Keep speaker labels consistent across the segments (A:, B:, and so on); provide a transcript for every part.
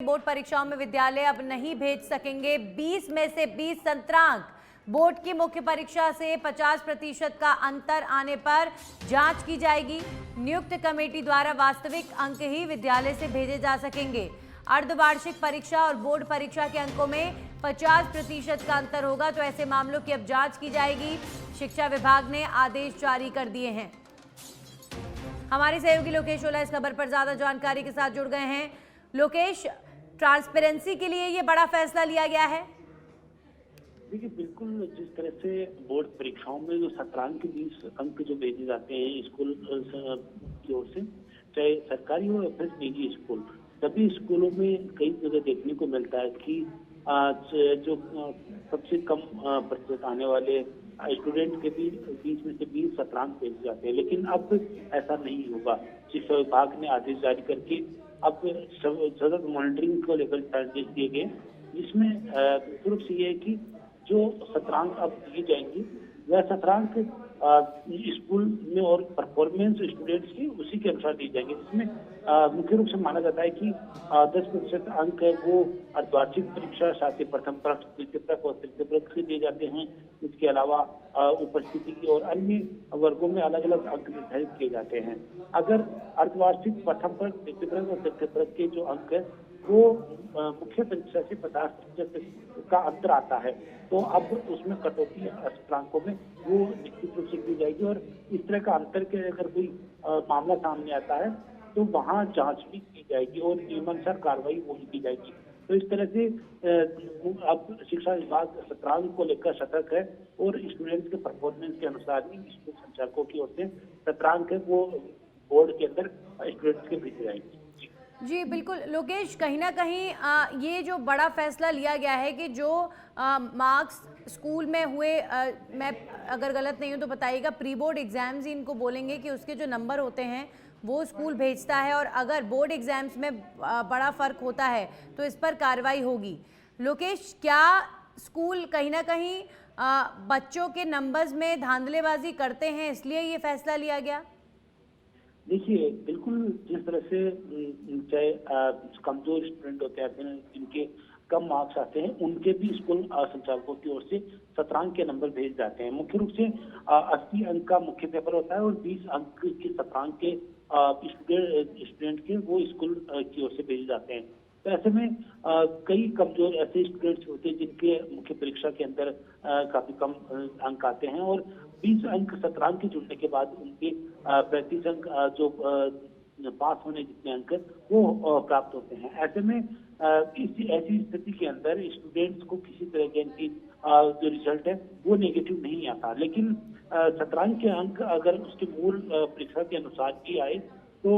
A: Board परीक्षाओं में विद्यालय अब नहीं भेज सकेंगे 20 में से 20 संतरांक। बोर्ड की मुख्य परीक्षा से 50% का अंतर आने पर जांच की जाएगी। नियुक्त कमेटी द्वारा वास्तविक अंक ही विद्यालय से भेजे जा सकेंगे। अर्धवार्षिक परीक्षा और बोर्ड परीक्षा के अंकों में 50% का अंतर होगा, तो ऐसे मामलों की अब जांच की जाएगी। शिक्षा विभाग ने आदेश जारी कर दिए हैं। हमारे सहयोगी लोकेश ओला इस खबर पर ज्यादा जानकारी के साथ जुड़ गए हैं। लोकेश, ट्रांसपेरेंसी के लिए ये बड़ा फैसला लिया गया है?
B: देखिए, बिल्कुल जिस तरह से बोर्ड परीक्षाओं में जो सत्रांक के 20 अंक जो भेजे जाते हैं स्कूल की ओर से, चाहे सरकारी हो या फिर निजी स्कूल, सभी स्कूलों में कई जगह देखने को मिलता है कि जो सबसे कम प्रतिशत आने वाले स्टूडेंट के भी 20 में से 20 सत्रांक भेजे जाते हैं। लेकिन अब ऐसा नहीं होगा। शिक्षा विभाग ने आदेश जारी करके अब सतत मॉनिटरिंग को लेकर निर्देश दिए गए, जिसमें सिर्फ ये है कि जो सत्रांक अब दिए जाएंगे वह सत्रांक स्कूल में और परफॉर्मेंस स्टूडेंट्स की उसी के अनुसार दिए जाएंगे, जिसमें मुख्य रूप से माना जाता है कि 10% अंक है वो अर्धवार्षिक परीक्षा, साथ ही प्रथम पृष्ठ, द्वितीय पृष्ठ और तृतीय पृष्ठ से दिए जाते हैं। इसके अलावा उपस्थिति की और अन्य वर्गों में अलग अलग अंक निर्धारित किए जाते हैं। अगर अर्धवार्षिक प्रथम पृष्ठ, द्वितीय पृष्ठ और तृतीय पृष्ठ के जो अंक है वो मुख्य परीक्षा से 50% का अंतर आता है, तो अब उसमें कटौती सत्रांकों में वो निश्चित रूप से की जाएगी। और इस तरह का अंतर के अगर कोई मामला सामने आता है तो वहाँ जांच भी की जाएगी और नियमानुसार कार्रवाई वो की जाएगी। तो इस तरह से अब शिक्षा विभाग सत्रांक को लेकर सतर्क है और स्टूडेंट्स के परफॉर्मेंस के अनुसार ही स्कूल संचालकों की ओर से सत्रांक है वो बोर्ड के अंदर स्टूडेंट्स के भेजे जाएंगे।
A: जी बिल्कुल लोकेश, कहीं ना कहीं ये जो बड़ा फैसला लिया गया है कि जो मार्क्स स्कूल में हुए, मैं अगर गलत नहीं हूँ तो बताइएगा, प्री बोर्ड एग्जाम्स ही इनको बोलेंगे कि उसके जो नंबर होते हैं वो स्कूल भेजता है, और अगर बोर्ड एग्जाम्स में बड़ा फर्क होता है तो इस पर कार्रवाई होगी। लोकेश, क्या स्कूल कहीं ना कहीं बच्चों के नंबर्स में धांधलेबाजी करते हैं, इसलिए ये फैसला लिया गया?
B: देखिए, बिल्कुल जिस तरह से चाहे कमजोर स्टूडेंट होते हैं, जिनके कम मार्क्स आते हैं, उनके भी स्कूल संचालकों की ओर से सत्रांक के नंबर भेज जाते हैं। मुख्य रूप से 80 अंक का मुख्य पेपर होता है और 20 अंक के सत्रांक के स्टूडेंट के वो स्कूल की ओर से भेजे जाते हैं। तो ऐसे में कई कमजोर ऐसे स्टूडेंट्स होते हैं जिनके मुख्य परीक्षा के अंदर काफी कम अंक आते हैं, और 20 अंक सत्रांक के जुड़ने के बाद उनके 35 अंक जो पास होने जितने अंक वो प्राप्त होते हैं। ऐसे में ऐसी स्थिति के अंदर स्टूडेंट्स को किसी तरह के इनकी जो रिजल्ट है वो नेगेटिव नहीं आता। लेकिन सत्रांक के अंक अगर उसके मूल परीक्षा के अनुसार ही आए तो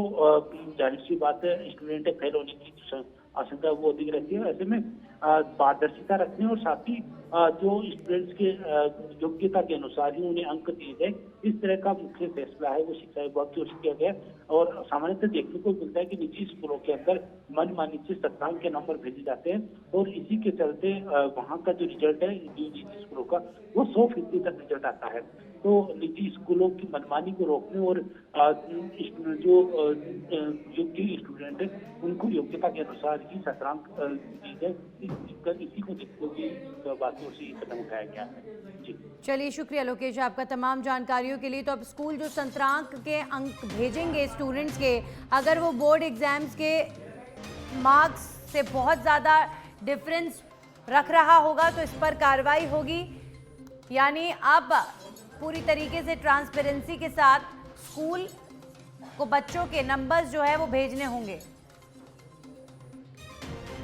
B: जाहिर सी बात है स्टूडेंट फेल होने की आशंका वो अधिक रहती है। ऐसे में पारदर्शिता रखने और साथ ही जो स्टूडेंट्स के योग्यता के अनुसार ही उन्हें अंक दिए गए, इस तरह का मुख्य फैसला है वो शिक्षा विभाग की ओर से किया गया। और सामान्यतः देखने को मिलता है कि निजी स्कूलों के अंदर मनमानी से सत्रांक के नंबर भेजे जाते हैं, और इसी के चलते वहाँ का जो रिजल्ट है निजी स्कूलों का वो 100% तक रिजल्ट आता है। तो निजी स्कूलों की मनमानी को रोकने और जो योग्य स्टूडेंट है उनको योग्यता के अनुसार ही सत्रांक दी जाए, इसी को देखते हुए बातों से कदम उठाया गया है। जी
A: चलिए, शुक्रिया लोकेश आपका तमाम जानकारियों के लिए। तो अब स्कूल जो संतरांक के अंक भेजेंगे स्टूडेंट्स के, अगर वो बोर्ड एग्जाम्स के मार्क्स से बहुत ज़्यादा डिफरेंस रख रहा होगा तो इस पर कार्रवाई होगी। यानी अब पूरी तरीके से ट्रांसपेरेंसी के साथ स्कूल को बच्चों के नंबर्स जो है वो भेजने होंगे।